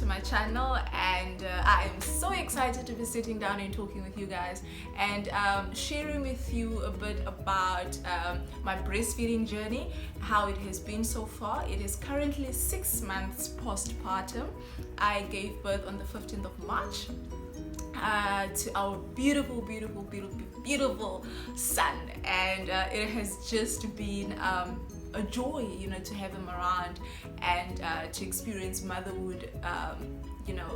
to my channel, and I am so excited to be sitting down and talking with you guys and sharing with you a bit about my breastfeeding journey, how it has been so far. It is currently 6 months postpartum. I gave birth on the 15th of March to our beautiful son, and it has just been a joy, to have him around and to experience motherhood,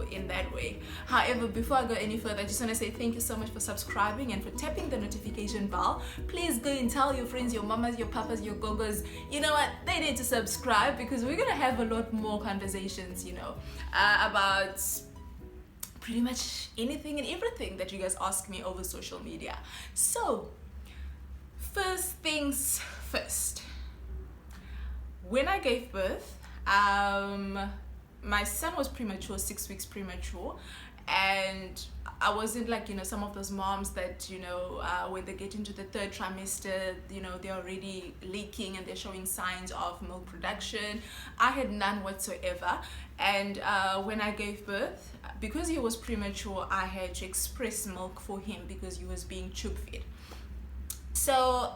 in that way. However, before I go any further, I just want to say thank you so much for subscribing and for tapping the notification bell. Please go and tell your friends, your mamas, your papas, your gogos, you know what, they need to subscribe, because we're gonna have a lot more conversations, about pretty much anything and everything that you guys ask me over social media. So, first things first. When I gave birth, my son was premature, 6 weeks premature, and I wasn't like, some of those moms that, when they get into the 3rd trimester, they're already leaking and they're showing signs of milk production. I had none whatsoever, and when I gave birth, because he was premature, I had to express milk for him because he was being tube fed. So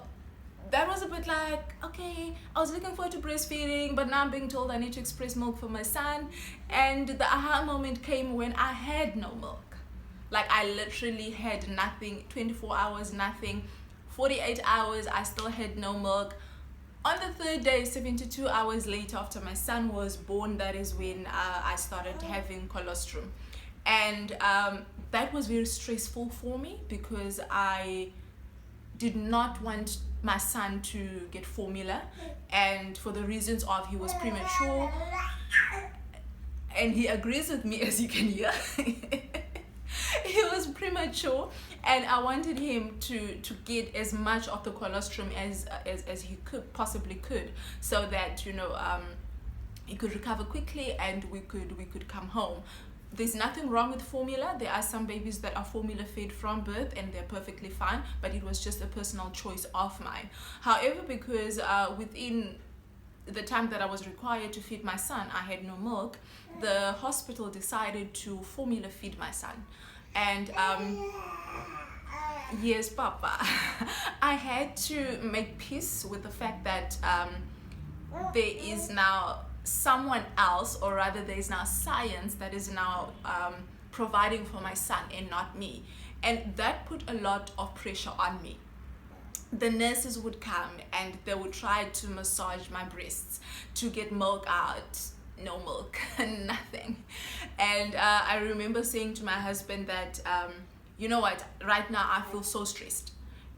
that was a bit like, okay, I was looking forward to breastfeeding, but now I'm being told I need to express milk for my son. And the aha moment came when I had no milk. Like, I literally had nothing. 24 hours, nothing. 48 hours, I still had no milk. On the 3rd day, 72 hours later, after my son was born, that is when I started having colostrum. And that was very stressful for me, because I did not want my son to get formula, and for the reasons of he was premature, and he agrees with me, as you can hear. He was premature, and I wanted him to get as much of the colostrum as he possibly could, so that he could recover quickly and we could come home. There's nothing wrong with formula. There are some babies that are formula fed from birth and they're perfectly fine, but it was just a personal choice of mine. However, because within the time that I was required to feed my son, I had no milk, the hospital decided to formula feed my son. And yes, Papa, I had to make peace with the fact that there is now someone else, or rather there is now science that is now providing for my son and not me, and that put a lot of pressure on me. The nurses would come and they would try to massage my breasts to get milk out. No milk, nothing. And I remember saying to my husband that you know what, right now I feel so stressed,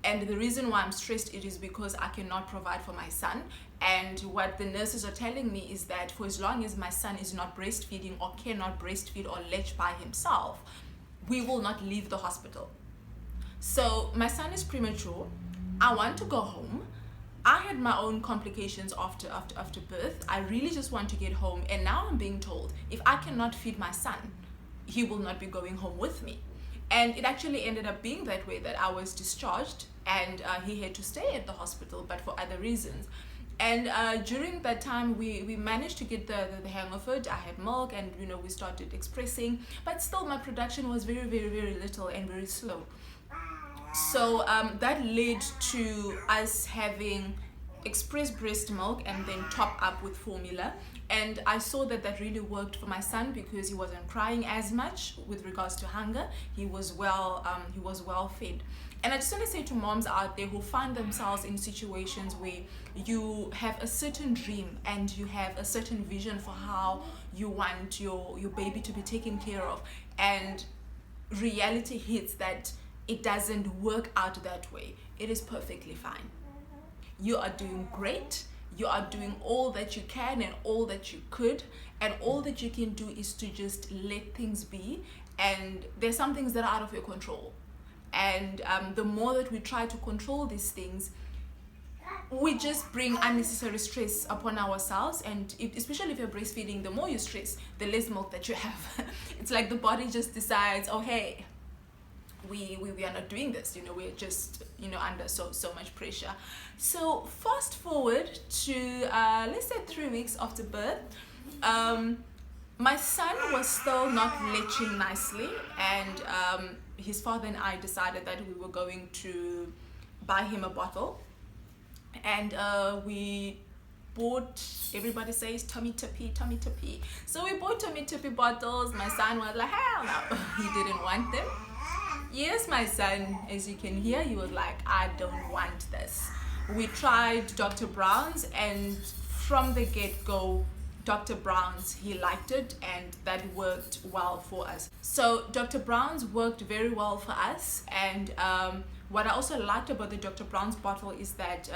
and the reason why I'm stressed, it is because I cannot provide for my son. And what the nurses are telling me is that for as long as my son is not breastfeeding or cannot breastfeed or latch by himself, we will not leave the hospital. So my son is premature. I want to go home. I had my own complications after birth. I really just want to get home. And now I'm being told if I cannot feed my son, he will not be going home with me. And it actually ended up being that way, that I was discharged and he had to stay at the hospital, but for other reasons. And during that time, we managed to get the hang of it. I had milk, and we started expressing, but still my production was very little and very slow. So that led to us having expressed breast milk and then top up with formula. And I saw that really worked for my son, because he wasn't crying as much with regards to hunger. He was well fed. And I just want to say to moms out there who find themselves in situations where you have a certain dream and you have a certain vision for how you want your baby to be taken care of, and reality hits that it doesn't work out that way, it is perfectly fine. You are doing great. You are doing all that you can and all that you could, and all that you can do is to just let things be. And there's some things that are out of your control, and the more that we try to control these things, we just bring unnecessary stress upon ourselves. And especially if you're breastfeeding, the more you stress, the less milk that you have. It's like the body just decides, oh hey, we are not doing this, we're just under so much pressure. So fast forward to let's say 3 weeks after birth, My son was still not latching nicely, and his father and I decided that we were going to buy him a bottle, and we bought, everybody says tummy tippy. So we bought tummy tippy bottles. My son was like, hell no, he didn't want them. Yes, my son, as you can hear, he was like, I don't want this. We tried Dr. Brown's, and from the get-go, Dr. Brown's, he liked it, and that worked well for us. So Dr. Brown's worked very well for us, and what I also liked about the Dr. Brown's bottle is that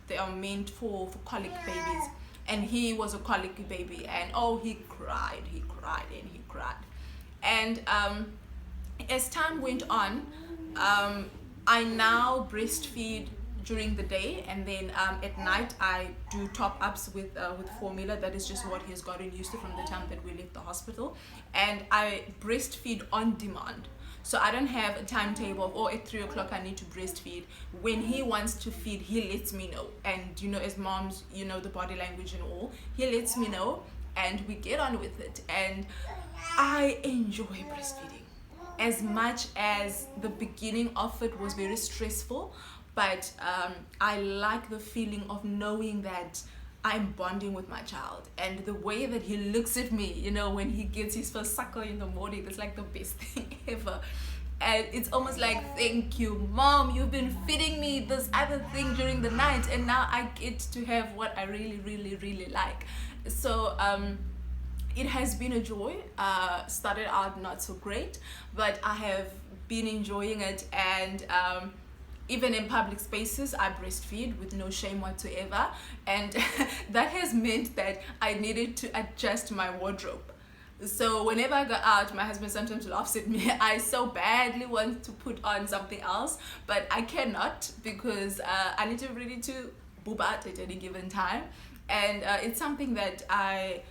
they are meant for colic babies, and he was a colicky baby, and oh, he cried, and as time went on, I now breastfeed during the day, and then at night I do top ups with formula. That is just what he's gotten used to from the time that we left the hospital, and I breastfeed on demand. So I don't have a timetable of, oh, at 3 o'clock I need to breastfeed. When he wants to feed, he lets me know. And you know, as moms, you know the body language and all. He lets me know, and we get on with it. And I enjoy breastfeeding. As much as the beginning of it was very stressful, but I like the feeling of knowing that I'm bonding with my child, and the way that he looks at me, you know, when he gets his first suckle in the morning, it's like the best thing ever. And it's almost like, thank you, mom, you've been feeding me this other thing during the night, and now I get to have what I really like. So it has been a joy. Started out not so great, but I have been enjoying it, and even in public spaces, I breastfeed with no shame whatsoever. And that has meant that I needed to adjust my wardrobe. So whenever I go out, my husband sometimes laughs at me. I so badly want to put on something else, but I cannot, because I need to be ready to boob out at any given time. And it's something that I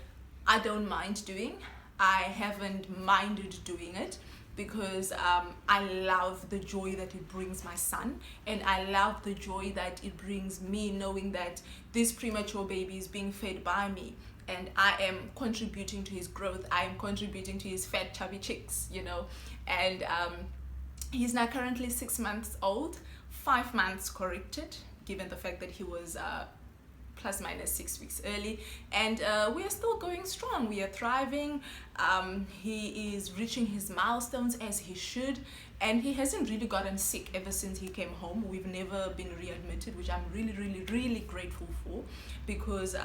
don't mind doing. I haven't minded doing it, because I love the joy that it brings my son, and I love the joy that it brings me knowing that this premature baby is being fed by me, and I am contributing to his growth. I am contributing to his fat chubby cheeks, you know. And he's now currently 6 months old, 5 months corrected, given the fact that he was plus minus 6 weeks early, and we are still going strong. We are thriving. He is reaching his milestones as he should, and he hasn't really gotten sick ever since he came home. We've never been readmitted, which I'm really grateful for, because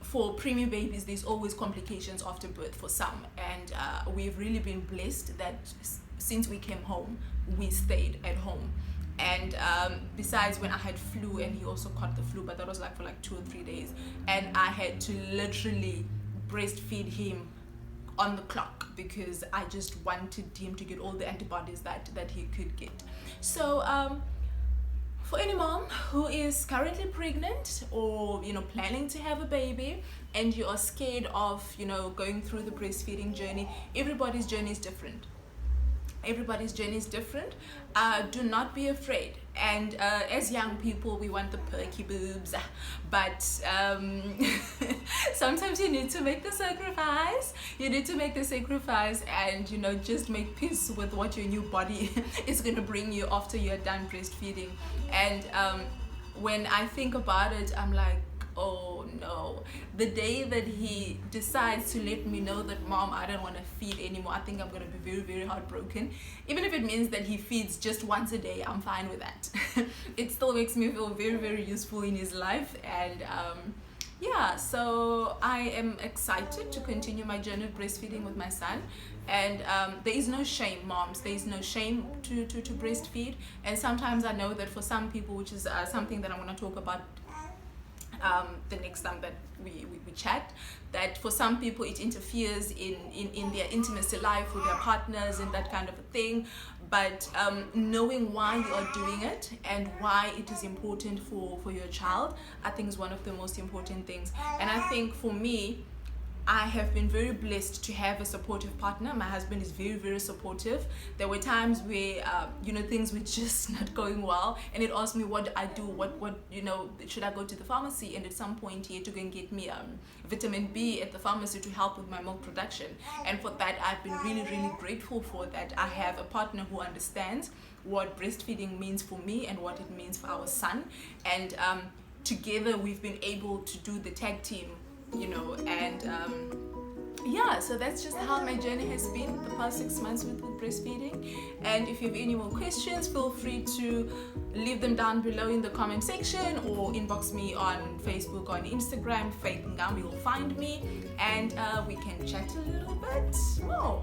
for preemie babies, there's always complications after birth for some, and we've really been blessed that since we came home, we stayed at home. And besides, when I had flu, and he also caught the flu, but that was like for like 2 or 3 days, and I had to literally breastfeed him on the clock, because I just wanted him to get all the antibodies that he could get. So for any mom who is currently pregnant, or you know, planning to have a baby, and you are scared of, you know, going through the breastfeeding journey, everybody's journey is different. Everybody's journey is different. Do not be afraid. And as young people, we want the perky boobs, but sometimes you need to make the sacrifice. You need to make the sacrifice, and you know, just make peace with what your new body is going to bring you after you're done breastfeeding. And when I think about it, I'm like, oh no, the day that he decides to let me know that, mom, I don't want to feed anymore, I think I'm going to be very heartbroken. Even if it means that he feeds just once a day, I'm fine with that. It still makes me feel very useful in his life. And yeah, so I am excited to continue my journey of breastfeeding with my son. And there is no shame, moms. There is no shame to breastfeed. And sometimes I know that for some people, which is something that I'm going to talk about the next time that we chat, that for some people it interferes in their intimacy life with their partners and that kind of a thing. But knowing why you are doing it and why it is important for your child, I think is one of the most important things. And I think for me, I have been very blessed to have a supportive partner. My husband is very, very supportive. There were times where, things were just not going well, and it asked me, what do I do? What, should I go to the pharmacy? And at some point, he had to go and get me vitamin B at the pharmacy to help with my milk production. And for that, I've been really, really grateful for that. I have a partner who understands what breastfeeding means for me and what it means for our son. And together, we've been able to do the tag team, so that's just how my journey has been the past 6 months with breastfeeding. And if you have any more questions, feel free to leave them down below in the comment section or inbox me on Facebook or on Instagram. Faith Ngambi will find me, and we can chat a little bit more.